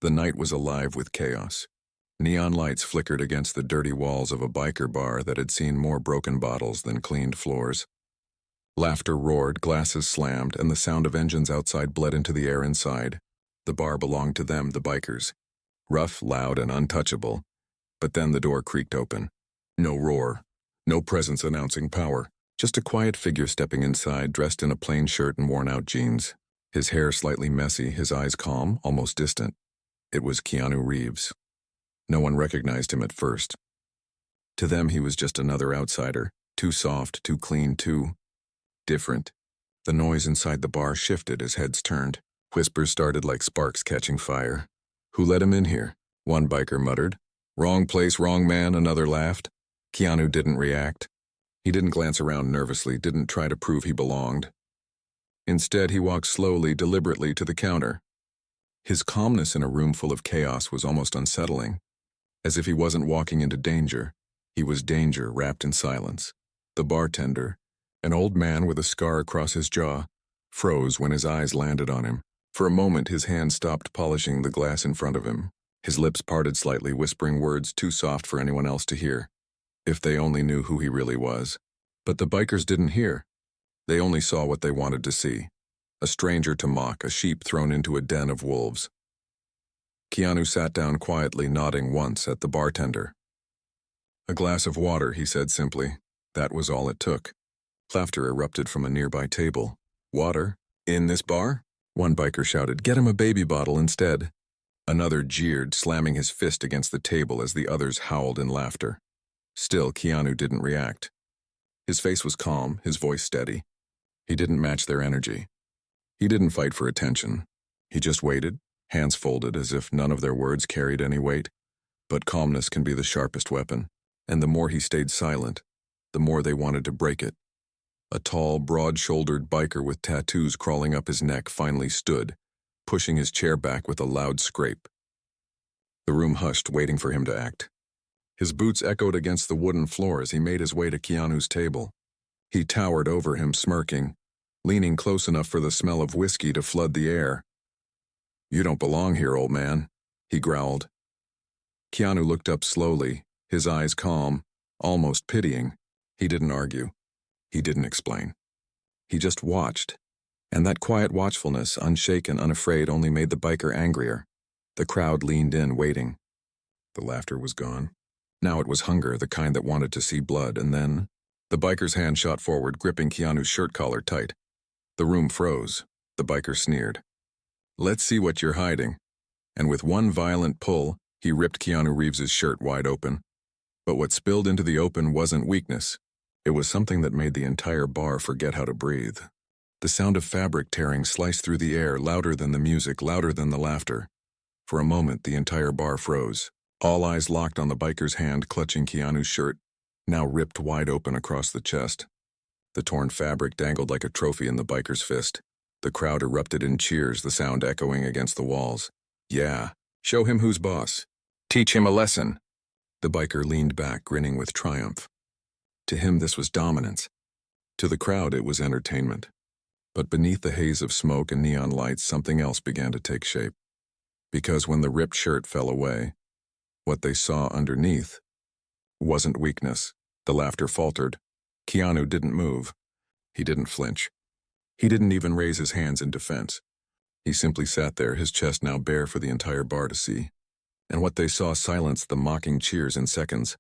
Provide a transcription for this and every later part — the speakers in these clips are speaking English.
The night was alive with chaos. Neon lights flickered against the dirty walls of a biker bar that had seen more broken bottles than cleaned floors. Laughter roared, glasses slammed, and the sound of engines outside bled into the air inside. The bar belonged to them, the bikers. Rough, loud, and untouchable. But then the door creaked open. No roar. No presence announcing power. Just a quiet figure stepping inside, dressed in a plain shirt and worn-out jeans. His hair slightly messy, his eyes calm, almost distant. It was Keanu Reeves. No one recognized him at first. To them, he was just another outsider. Too soft, too clean, too different. The noise inside the bar shifted as heads turned. Whispers started like sparks catching fire. "Who let him in here?" one biker muttered. "Wrong place, wrong man," another laughed. Keanu didn't react. He didn't glance around nervously, didn't try to prove he belonged. Instead, he walked slowly, deliberately to the counter. His calmness in a room full of chaos was almost unsettling. As if he wasn't walking into danger, he was danger wrapped in silence. The bartender, an old man with a scar across his jaw, froze when his eyes landed on him. For a moment, his hand stopped polishing the glass in front of him. His lips parted slightly, whispering words too soft for anyone else to hear. If they only knew who he really was. But the bikers didn't hear. They only saw what they wanted to see. A stranger to mock, a sheep thrown into a den of wolves. Keanu sat down quietly, nodding once at the bartender. "A glass of water," he said simply. That was all it took. Laughter erupted from a nearby table. "Water? In this bar?" One biker shouted. "Get him a baby bottle instead." Another jeered, slamming his fist against the table as the others howled in laughter. Still, Keanu didn't react. His face was calm, his voice steady. He didn't match their energy. He didn't fight for attention. He just waited, hands folded as if none of their words carried any weight. But calmness can be the sharpest weapon, and the more he stayed silent, the more they wanted to break it. A tall, broad-shouldered biker with tattoos crawling up his neck finally stood, pushing his chair back with a loud scrape. The room hushed, waiting for him to act. His boots echoed against the wooden floor as he made his way to Keanu's table. He towered over him, smirking, leaning close enough for the smell of whiskey to flood the air. "You don't belong here, old man," he growled. Keanu looked up slowly, his eyes calm, almost pitying. He didn't argue. He didn't explain. He just watched. And that quiet watchfulness, unshaken, unafraid, only made the biker angrier. The crowd leaned in, waiting. The laughter was gone. Now it was hunger, the kind that wanted to see blood, and then the biker's hand shot forward, gripping Keanu's shirt collar tight. The room froze. The biker sneered. "Let's see what you're hiding." And with one violent pull, he ripped Keanu Reeves's shirt wide open. But what spilled into the open wasn't weakness. It was something that made the entire bar forget how to breathe. The sound of fabric tearing sliced through the air, louder than the music, louder than the laughter. For a moment, the entire bar froze. All eyes locked on the biker's hand clutching Keanu's shirt, now ripped wide open across the chest. The torn fabric dangled like a trophy in the biker's fist. The crowd erupted in cheers, the sound echoing against the walls. "Yeah, show him who's boss. Teach him a lesson." The biker leaned back, grinning with triumph. To him, this was dominance. To the crowd, it was entertainment. But beneath the haze of smoke and neon lights, something else began to take shape. Because when the ripped shirt fell away, what they saw underneath wasn't weakness. The laughter faltered. Keanu didn't move. He didn't flinch. He didn't even raise his hands in defense. He simply sat there, his chest now bare for the entire bar to see. And what they saw silenced the mocking cheers in seconds.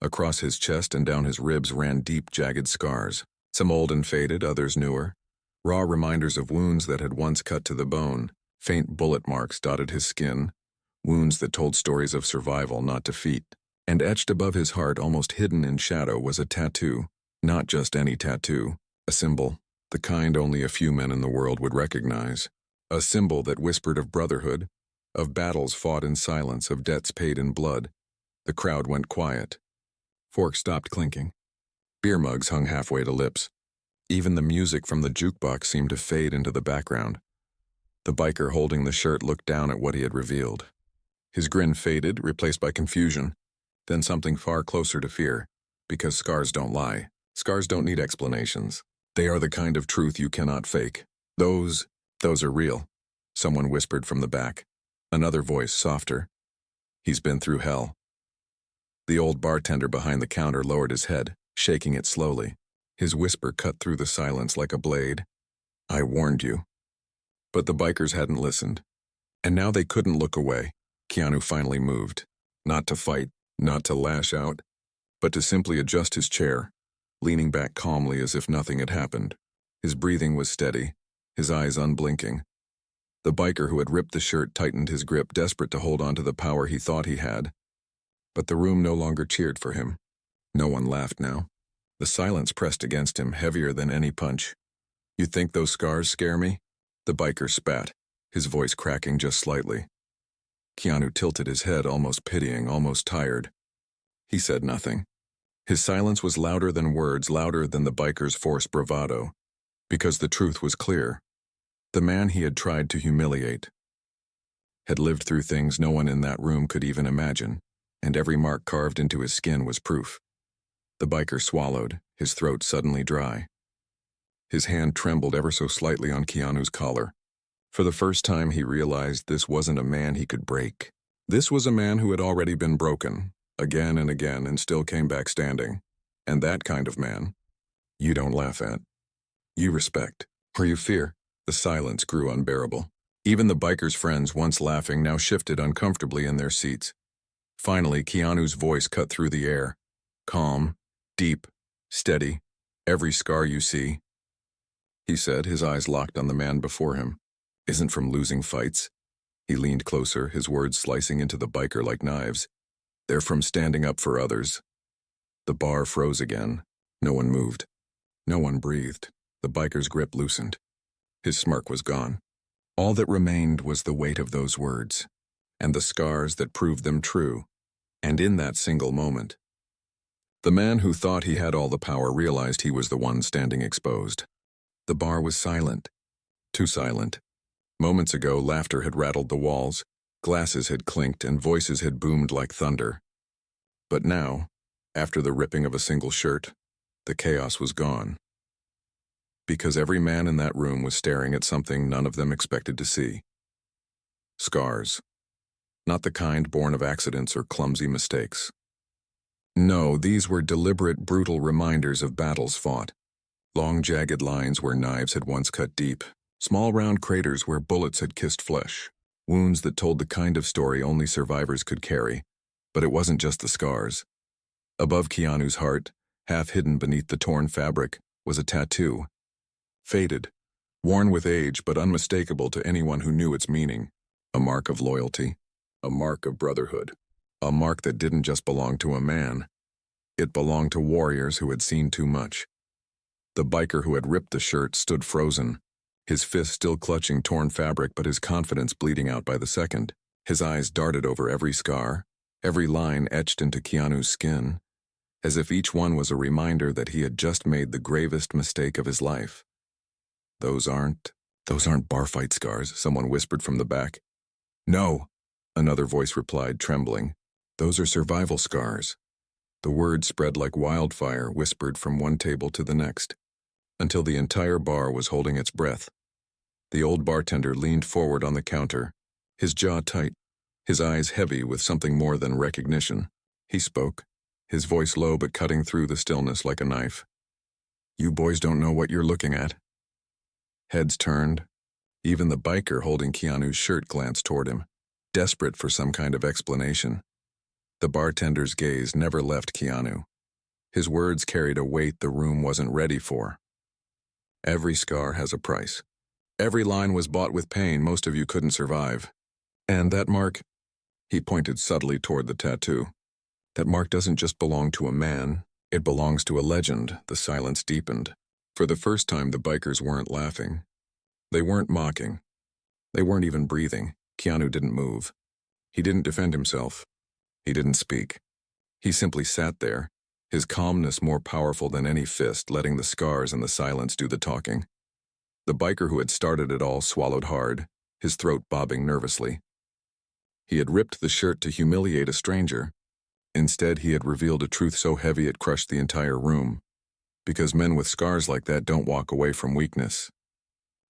Across his chest and down his ribs ran deep, jagged scars. Some old and faded, others newer. Raw reminders of wounds that had once cut to the bone. Faint bullet marks dotted his skin. Wounds that told stories of survival, not defeat. And etched above his heart, almost hidden in shadow, was a tattoo. Not just any tattoo. A symbol. The kind only a few men in the world would recognize. A symbol that whispered of brotherhood, of battles fought in silence, of debts paid in blood. The crowd went quiet. Forks stopped clinking. Beer mugs hung halfway to lips. Even the music from the jukebox seemed to fade into the background. The biker holding the shirt looked down at what he had revealed. His grin faded, replaced by confusion, then something far closer to fear. Because scars don't lie. Scars don't need explanations. They are the kind of truth you cannot fake. Those are real, someone whispered from the back. Another voice, softer. He's been through hell. The old bartender behind the counter lowered his head, shaking it slowly. His whisper cut through the silence like a blade. I warned you. But the bikers hadn't listened. And now they couldn't look away. Keanu finally moved. Not to fight, not to lash out, but to simply adjust his chair, leaning back calmly as if nothing had happened. His breathing was steady, his eyes unblinking. The biker who had ripped the shirt tightened his grip, desperate to hold on to the power he thought he had. But the room no longer cheered for him. No one laughed now. The silence pressed against him, heavier than any punch. You think those scars scare me? The biker spat, his voice cracking just slightly. Keanu tilted his head, almost pitying, almost tired. He said nothing. His silence was louder than words, louder than the biker's forced bravado, because the truth was clear. The man he had tried to humiliate had lived through things no one in that room could even imagine, and every mark carved into his skin was proof. The biker swallowed, his throat suddenly dry. His hand trembled ever so slightly on Keanu's collar. For the first time he realized this wasn't a man he could break. This was a man who had already been broken, again and again, and still came back standing. And that kind of man, you don't laugh at. You respect, or you fear. The silence grew unbearable. Even the biker's friends, once laughing, now shifted uncomfortably in their seats. Finally, Keanu's voice cut through the air. Calm, deep, steady. Every scar you see, he said, his eyes locked on the man before him, isn't from losing fights. He leaned closer, his words slicing into the biker like knives. They're from standing up for others. The bar froze again. No one moved. No one breathed. The biker's grip loosened. His smirk was gone. All that remained was the weight of those words, and the scars that proved them true. And in that single moment, the man who thought he had all the power realized he was the one standing exposed. The bar was silent. Too silent. Moments ago, laughter had rattled the walls, glasses had clinked, and voices had boomed like thunder. But now, after the ripping of a single shirt, the chaos was gone. Because every man in that room was staring at something none of them expected to see. Scars. Not the kind born of accidents or clumsy mistakes. No, these were deliberate, brutal reminders of battles fought. Long, jagged lines where knives had once cut deep. Small, round craters where bullets had kissed flesh. Wounds that told the kind of story only survivors could carry. But it wasn't just the scars. Above Keanu's heart, half hidden beneath the torn fabric, was a tattoo. Faded, worn with age but unmistakable to anyone who knew its meaning. A mark of loyalty. A mark of brotherhood. A mark that didn't just belong to a man. It belonged to warriors who had seen too much. The biker who had ripped the shirt stood frozen, his fist still clutching torn fabric but his confidence bleeding out by the second. His eyes darted over every scar, every line etched into Keanu's skin, as if each one was a reminder that he had just made the gravest mistake of his life. Those aren't bar fight scars, someone whispered from the back. No, another voice replied, trembling. Those are survival scars. The word spread like wildfire, whispered from one table to the next, until the entire bar was holding its breath. The old bartender leaned forward on the counter, his jaw tight, his eyes heavy with something more than recognition. He spoke, his voice low but cutting through the stillness like a knife. You boys don't know what you're looking at. Heads turned. Even the biker holding Keanu's shirt glanced toward him, desperate for some kind of explanation. The bartender's gaze never left Keanu. His words carried a weight the room wasn't ready for. Every scar has a price. Every line was bought with pain most of you couldn't survive. And that mark, he pointed subtly toward the tattoo. That mark doesn't just belong to a man, it belongs to a legend. The silence deepened. For the first time, the bikers weren't laughing. They weren't mocking. They weren't even breathing. Keanu didn't move. He didn't defend himself. He didn't speak. He simply sat there, his calmness more powerful than any fist, letting the scars and the silence do the talking. The biker who had started it all swallowed hard, his throat bobbing nervously. He had ripped the shirt to humiliate a stranger. Instead, he had revealed a truth so heavy it crushed the entire room. Because men with scars like that don't walk away from weakness.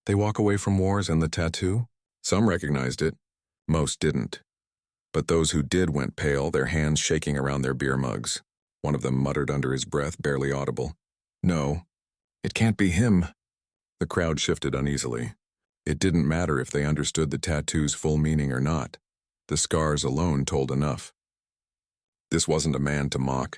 They walk away from wars and the tattoo? Some recognized it. Most didn't. But those who did went pale, their hands shaking around their beer mugs. One of them muttered under his breath, barely audible, "No, it can't be him." The crowd shifted uneasily. It didn't matter if they understood the tattoo's full meaning or not. The scars alone told enough. This wasn't a man to mock.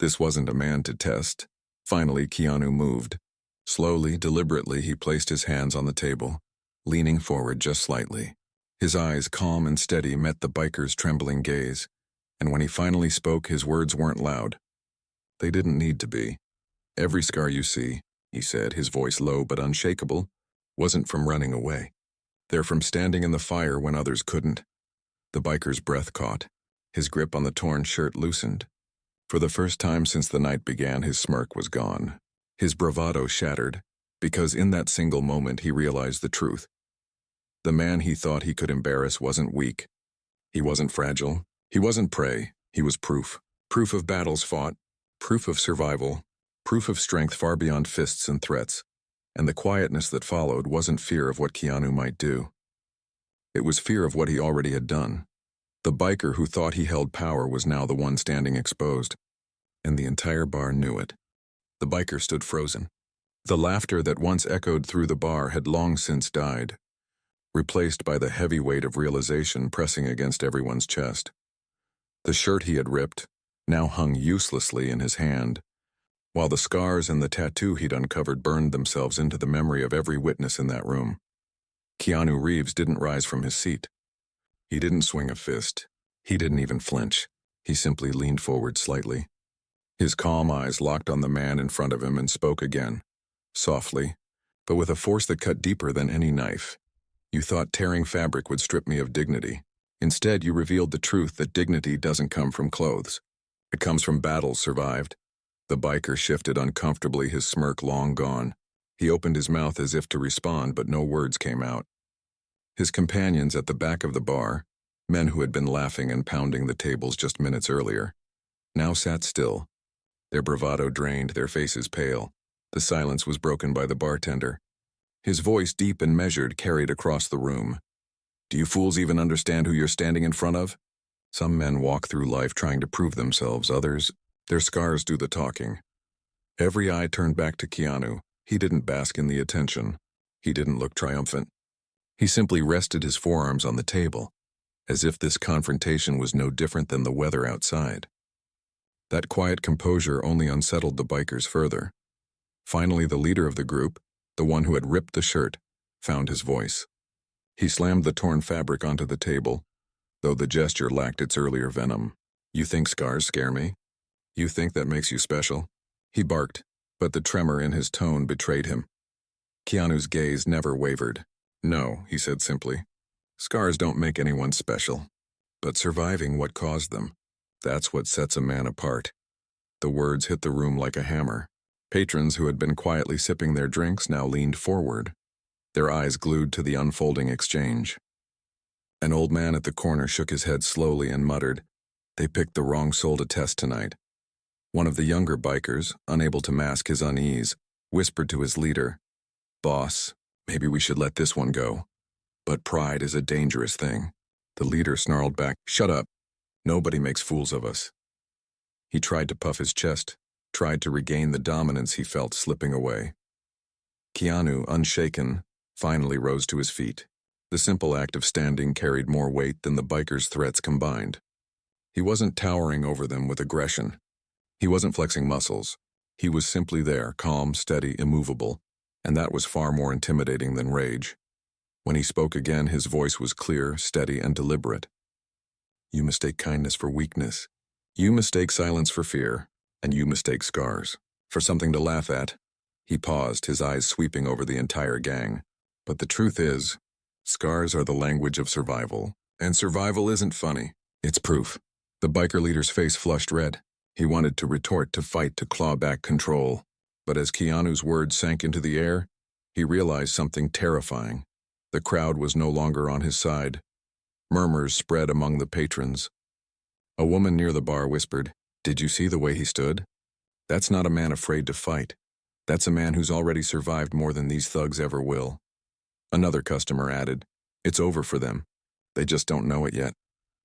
This wasn't a man to test. Finally, Keanu moved. Slowly, deliberately, he placed his hands on the table, leaning forward just slightly. His eyes, calm and steady, met the biker's trembling gaze, and when he finally spoke, his words weren't loud. They didn't need to be. "Every scar you see," he said, his voice low but unshakable, "wasn't from running away. They're from standing in the fire when others couldn't." The biker's breath caught. His grip on the torn shirt loosened. For the first time since the night began, his smirk was gone. His bravado shattered, because in that single moment he realized the truth. The man he thought he could embarrass wasn't weak. He wasn't fragile. He wasn't prey. He was proof. Proof of battles fought. Proof of survival. Proof of strength far beyond fists and threats. And the quietness that followed wasn't fear of what Keanu might do. It was fear of what he already had done. The biker who thought he held power was now the one standing exposed. And the entire bar knew it. The biker stood frozen. The laughter that once echoed through the bar had long since died, replaced by the heavy weight of realization pressing against everyone's chest. The shirt he had ripped now hung uselessly in his hand, while the scars and the tattoo he'd uncovered burned themselves into the memory of every witness in that room. Keanu Reeves didn't rise from his seat. He didn't swing a fist. He didn't even flinch. He simply leaned forward slightly. His calm eyes locked on the man in front of him and spoke again, softly, but with a force that cut deeper than any knife. "You thought tearing fabric would strip me of dignity. Instead, you revealed the truth that dignity doesn't come from clothes. It comes from battles survived." The biker shifted uncomfortably, his smirk long gone. He opened his mouth as if to respond, but no words came out. His companions at the back of the bar, men who had been laughing and pounding the tables just minutes earlier, now sat still. Their bravado drained, their faces pale. The silence was broken by the bartender. His voice, deep and measured, carried across the room. "Do you fools even understand who you're standing in front of? Some men walk through life trying to prove themselves, others, their scars do the talking." Every eye turned back to Keanu. He didn't bask in the attention. He didn't look triumphant. He simply rested his forearms on the table, as if this confrontation was no different than the weather outside. That quiet composure only unsettled the bikers further. Finally, the leader of the group, the one who had ripped the shirt, found his voice. He slammed the torn fabric onto the table, though the gesture lacked its earlier venom. "You think scars scare me? You think that makes you special?" He barked, but the tremor in his tone betrayed him. Keanu's gaze never wavered. "No," he said simply. "Scars don't make anyone special. But surviving what caused them, that's what sets a man apart." The words hit the room like a hammer. Patrons who had been quietly sipping their drinks now leaned forward, their eyes glued to the unfolding exchange. An old man at the corner shook his head slowly and muttered, "They picked the wrong soul to test tonight." One of the younger bikers, unable to mask his unease, whispered to his leader, "Boss, maybe we should let this one go. But pride is a dangerous thing." The leader snarled back, "Shut up. Nobody makes fools of us." He tried to puff his chest, tried to regain the dominance he felt slipping away. Keanu, unshaken, finally rose to his feet. The simple act of standing carried more weight than the bikers' threats combined. He wasn't towering over them with aggression. He wasn't flexing muscles. He was simply there, calm, steady, immovable, and that was far more intimidating than rage. When he spoke again, his voice was clear, steady, and deliberate. "You mistake kindness for weakness. You mistake silence for fear, and you mistake scars for something to laugh at." He paused, his eyes sweeping over the entire gang. "But the truth is, scars are the language of survival, and survival isn't funny. It's proof." The biker leader's face flushed red. He wanted to retort, to fight, to claw back control. But as Keanu's words sank into the air, he realized something terrifying. The crowd was no longer on his side. Murmurs spread among the patrons. A woman near the bar whispered, "Did you see the way he stood? That's not a man afraid to fight. That's a man who's already survived more than these thugs ever will." Another customer added, "It's over for them. They just don't know it yet.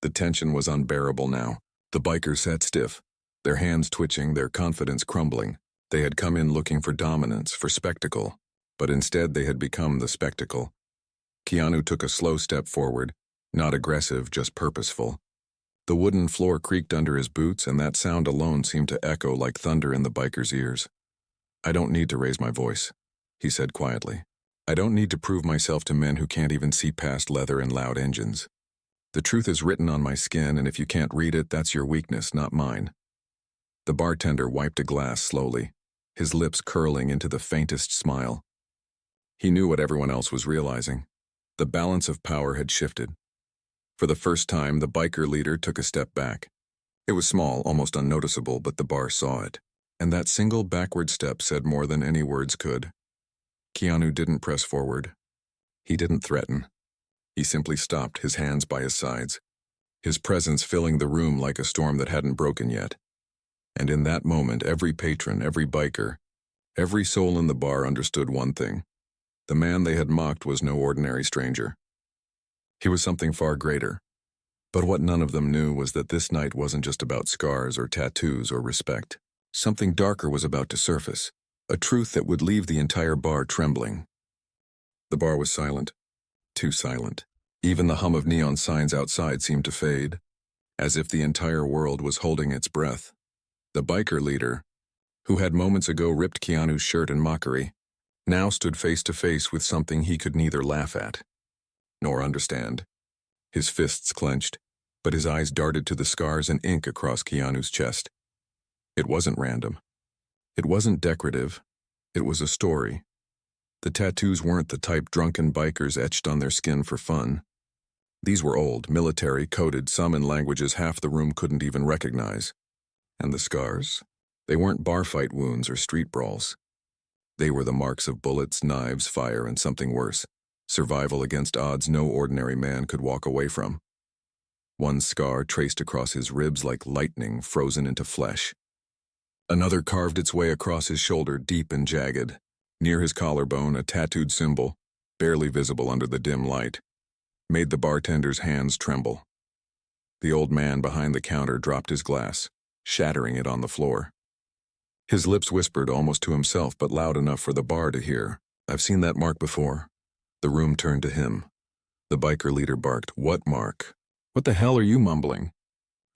The tension was unbearable now. The bikers sat stiff, their hands twitching, their confidence crumbling. They had come in looking for dominance, for spectacle, but instead they had become the spectacle. Keanu took a slow step forward, not aggressive, just purposeful. The wooden floor creaked under his boots, and that sound alone seemed to echo like thunder in the biker's ears. "I don't need to raise my voice," he said quietly. "I don't need to prove myself to men who can't even see past leather and loud engines. The truth is written on my skin, and if you can't read it, that's your weakness, not mine." The bartender wiped a glass slowly, his lips curling into the faintest smile. He knew what everyone else was realizing. The balance of power had shifted. For the first time, the biker leader took a step back. It was small, almost unnoticeable, but the bar saw it. And that single backward step said more than any words could. Keanu didn't press forward. He didn't threaten. He simply stopped, his hands by his sides, his presence filling the room like a storm that hadn't broken yet. And in that moment, every patron, every biker, every soul in the bar understood one thing. The man they had mocked was no ordinary stranger. He was something far greater. But what none of them knew was that this night wasn't just about scars or tattoos or respect. Something darker was about to surface, a truth that would leave the entire bar trembling. The bar was silent, too silent. Even the hum of neon signs outside seemed to fade, as if the entire world was holding its breath. The biker leader, who had moments ago ripped Keanu's shirt in mockery, now stood face to face with something he could neither laugh at nor understand. His fists clenched, but his eyes darted to the scars and ink across Keanu's chest. It wasn't random. It wasn't decorative. It was a story. The tattoos weren't the type drunken bikers etched on their skin for fun. These were old, military, coded, some in languages half the room couldn't even recognize. And the scars? They weren't bar fight wounds or street brawls. They were the marks of bullets, knives, fire, and something worse. Survival against odds no ordinary man could walk away from. One scar traced across his ribs like lightning frozen into flesh. Another carved its way across his shoulder, deep and jagged. Near his collarbone, a tattooed symbol, barely visible under the dim light, made the bartender's hands tremble. The old man behind the counter dropped his glass, shattering it on the floor. His lips whispered almost to himself, but loud enough for the bar to hear, "I've seen that mark before." The room turned to him. The biker leader barked, "What mark? What the hell are you mumbling?"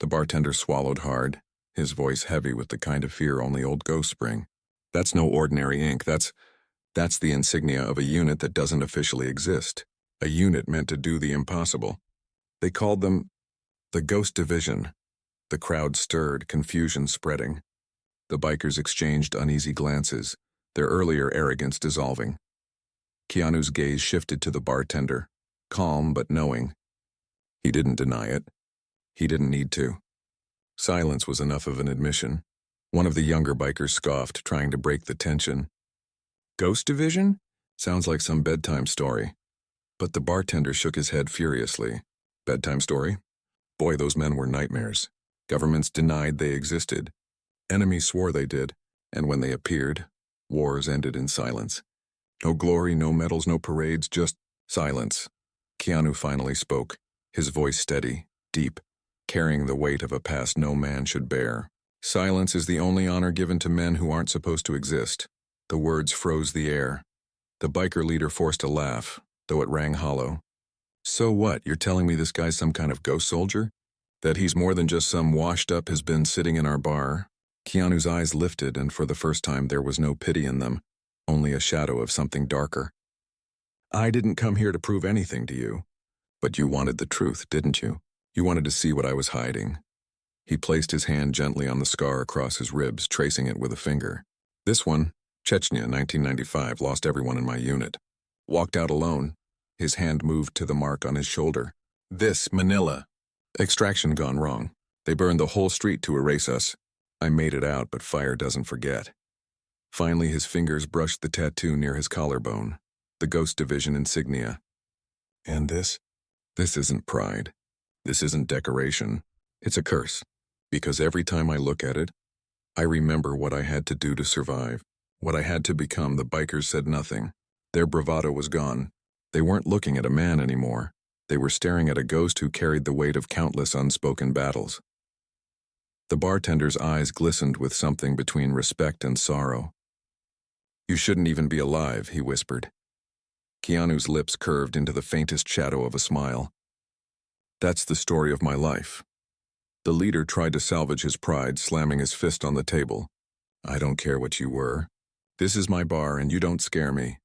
The bartender swallowed hard, his voice heavy with the kind of fear only old ghosts bring. "That's no ordinary ink. That's the insignia of a unit that doesn't officially exist. A unit meant to do the impossible. They called them the Ghost Division." The crowd stirred, confusion spreading. The bikers exchanged uneasy glances, their earlier arrogance dissolving. Keanu's gaze shifted to the bartender, calm but knowing. He didn't deny it. He didn't need to. Silence was enough of an admission. One of the younger bikers scoffed, trying to break the tension. "Ghost Division? Sounds like some bedtime story." But the bartender shook his head furiously. "Bedtime story? Boy, those men were nightmares. Governments denied they existed. Enemies swore they did, and when they appeared, wars ended in silence. No glory, no medals, no parades, just silence." Keanu finally spoke, his voice steady, deep, carrying the weight of a past no man should bear. "Silence is the only honor given to men who aren't supposed to exist." The words froze the air. The biker leader forced a laugh, though it rang hollow. "So what, you're telling me this guy's some kind of ghost soldier? That he's more than just some washed-up has been sitting in our bar?" Keanu's eyes lifted, and for the first time there was no pity in them, only a shadow of something darker. "I didn't come here to prove anything to you. But you wanted the truth, didn't you? You wanted to see what I was hiding." He placed his hand gently on the scar across his ribs, tracing it with a finger. "This one, Chechnya, 1995, lost everyone in my unit. Walked out alone." His hand moved to the mark on his shoulder. "This, Manila. Extraction gone wrong. They burned the whole street to erase us. I made it out, but fire doesn't forget." Finally, his fingers brushed the tattoo near his collarbone, the Ghost Division insignia. "And this? This isn't pride. This isn't decoration. It's a curse. Because every time I look at it, I remember what I had to do to survive, what I had to become." The bikers said nothing. Their bravado was gone. They weren't looking at a man anymore. They were staring at a ghost who carried the weight of countless unspoken battles. The bartender's eyes glistened with something between respect and sorrow. "You shouldn't even be alive," he whispered. Keanu's lips curved into the faintest shadow of a smile. "That's the story of my life." The leader tried to salvage his pride, slamming his fist on the table. "I don't care what you were. This is my bar and you don't scare me."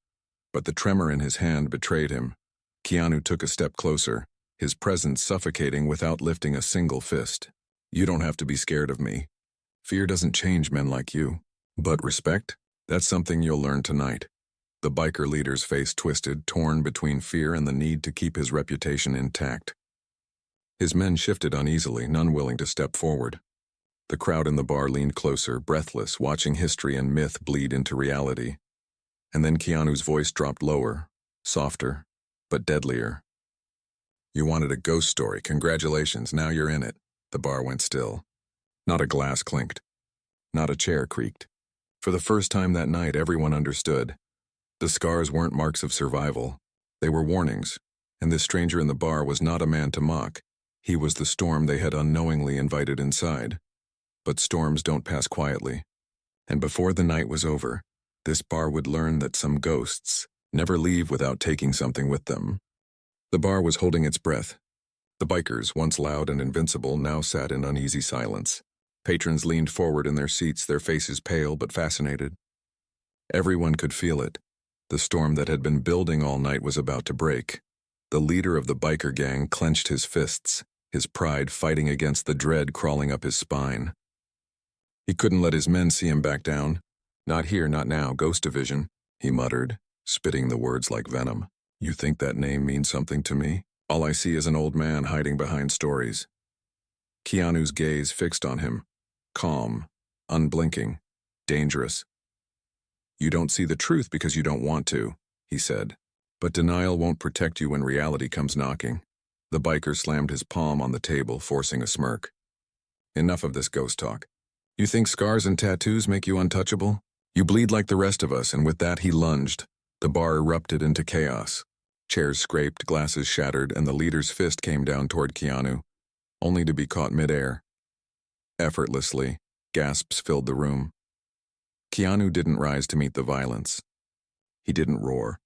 But the tremor in his hand betrayed him. Keanu took a step closer, his presence suffocating without lifting a single fist. "You don't have to be scared of me. Fear doesn't change men like you. But respect? That's something you'll learn tonight." The biker leader's face twisted, torn between fear and the need to keep his reputation intact. His men shifted uneasily, none willing to step forward. The crowd in the bar leaned closer, breathless, watching history and myth bleed into reality. And then Keanu's voice dropped lower, softer, but deadlier. "You wanted a ghost story. Congratulations, now you're in it." The bar went still. Not a glass clinked. Not a chair creaked. For the first time that night, everyone understood. The scars weren't marks of survival. They were warnings, and this stranger in the bar was not a man to mock. He was the storm they had unknowingly invited inside. But storms don't pass quietly. And before the night was over, this bar would learn that some ghosts never leave without taking something with them. The bar was holding its breath. The bikers, once loud and invincible, now sat in uneasy silence. Patrons leaned forward in their seats, their faces pale but fascinated. Everyone could feel it. The storm that had been building all night was about to break. The leader of the biker gang clenched his fists, his pride fighting against the dread crawling up his spine. He couldn't let his men see him back down. "Not here, not now, Ghost Division," he muttered, spitting the words like venom. "You think that name means something to me? All I see is an old man hiding behind stories." Keanu's gaze fixed on him, calm, unblinking, dangerous. "You don't see the truth because you don't want to," he said. "But denial won't protect you when reality comes knocking." The biker slammed his palm on the table, forcing a smirk. "Enough of this ghost talk. You think scars and tattoos make you untouchable? You bleed like the rest of us," and with that he lunged. The bar erupted into chaos. Chairs scraped, glasses shattered, and the leader's fist came down toward Keanu, only to be caught midair. Effortlessly, gasps filled the room. Keanu didn't rise to meet the violence. He didn't roar.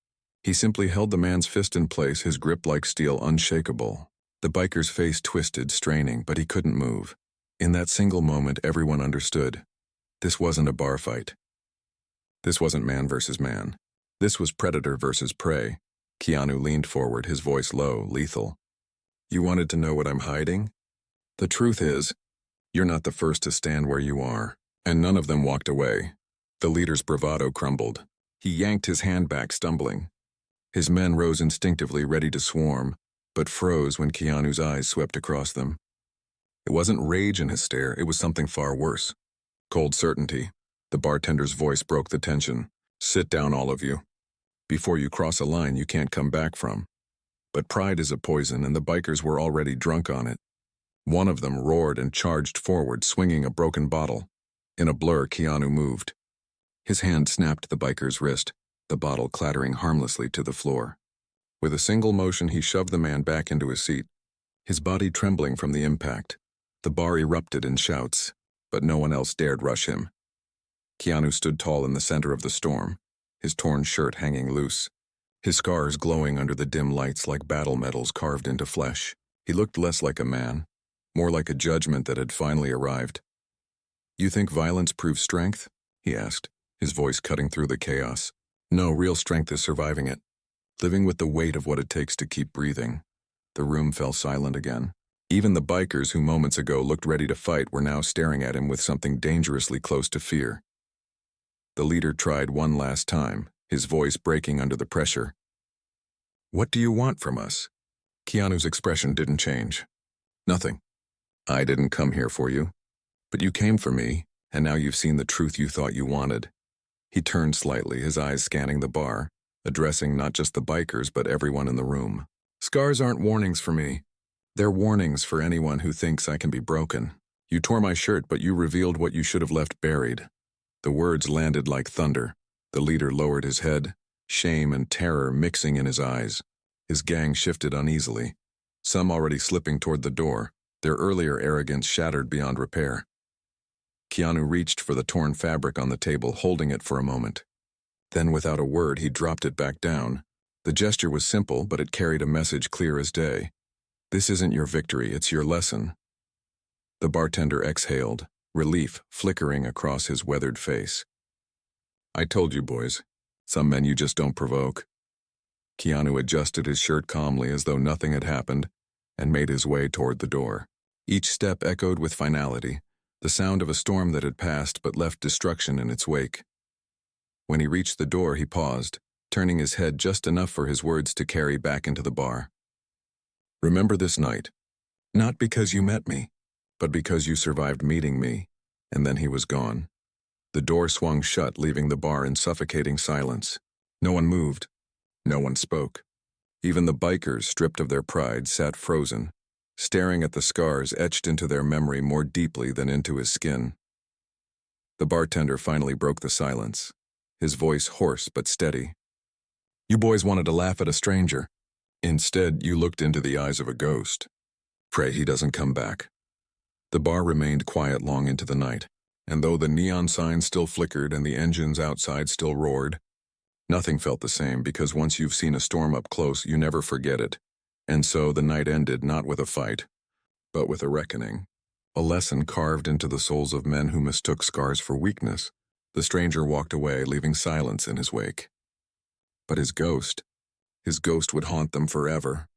He simply held the man's fist in place, his grip like steel, unshakable. The biker's face twisted, straining, but he couldn't move. In that single moment, everyone understood. This wasn't a bar fight. This wasn't man versus man. This was predator versus prey. Keanu leaned forward, his voice low, lethal. "You wanted to know what I'm hiding? The truth is, you're not the first to stand where you are." And none of them walked away. The leader's bravado crumbled. He yanked his hand back, stumbling. His men rose instinctively, ready to swarm, but froze when Keanu's eyes swept across them. It wasn't rage in his stare, it was something far worse. Cold certainty. The bartender's voice broke the tension. "Sit down, all of you. Before you cross a line you can't come back from." But pride is a poison, and the bikers were already drunk on it. One of them roared and charged forward, swinging a broken bottle. In a blur, Keanu moved. His hand snapped the biker's wrist, the bottle clattering harmlessly to the floor. With a single motion, he shoved the man back into his seat, his body trembling from the impact. The bar erupted in shouts, but no one else dared rush him. Keanu stood tall in the center of the storm, his torn shirt hanging loose, his scars glowing under the dim lights like battle medals carved into flesh. He looked less like a man, more like a judgment that had finally arrived. "You think violence proves strength?" he asked, his voice cutting through the chaos. "No, real strength is surviving it, living with the weight of what it takes to keep breathing." The room fell silent again. Even the bikers who moments ago looked ready to fight were now staring at him with something dangerously close to fear. The leader tried one last time, his voice breaking under the pressure. "What do you want from us?" Keanu's expression didn't change. "Nothing. I didn't come here for you. But you came for me, and now you've seen the truth you thought you wanted." He turned slightly, his eyes scanning the bar, addressing not just the bikers but everyone in the room. "Scars aren't warnings for me. They're warnings for anyone who thinks I can be broken. You tore my shirt, but you revealed what you should have left buried." The words landed like thunder. The leader lowered his head, shame and terror mixing in his eyes. His gang shifted uneasily, some already slipping toward the door, their earlier arrogance shattered beyond repair. Keanu reached for the torn fabric on the table, holding it for a moment. Then, without a word, he dropped it back down. The gesture was simple, but it carried a message clear as day. This isn't your victory, it's your lesson. The bartender exhaled, relief flickering across his weathered face. I told you, boys. Some men you just don't provoke. Keanu adjusted his shirt calmly as though nothing had happened and made his way toward the door. Each step echoed with finality, the sound of a storm that had passed but left destruction in its wake. When he reached the door, he paused, turning his head just enough for his words to carry back into the bar. Remember this night, not because you met me, but because you survived meeting me, and then he was gone. The door swung shut, leaving the bar in suffocating silence. No one moved. No one spoke. Even the bikers, stripped of their pride, sat frozen, staring at the scars etched into their memory more deeply than into his skin. The bartender finally broke the silence, his voice hoarse but steady. You boys wanted to laugh at a stranger. Instead, you looked into the eyes of a ghost. Pray he doesn't come back. The bar remained quiet long into the night, and though the neon signs still flickered and the engines outside still roared, nothing felt the same, because once you've seen a storm up close, you never forget it. And so the night ended not with a fight, but with a reckoning. A lesson carved into the souls of men who mistook scars for weakness. The stranger walked away, leaving silence in his wake. But his ghost would haunt them forever.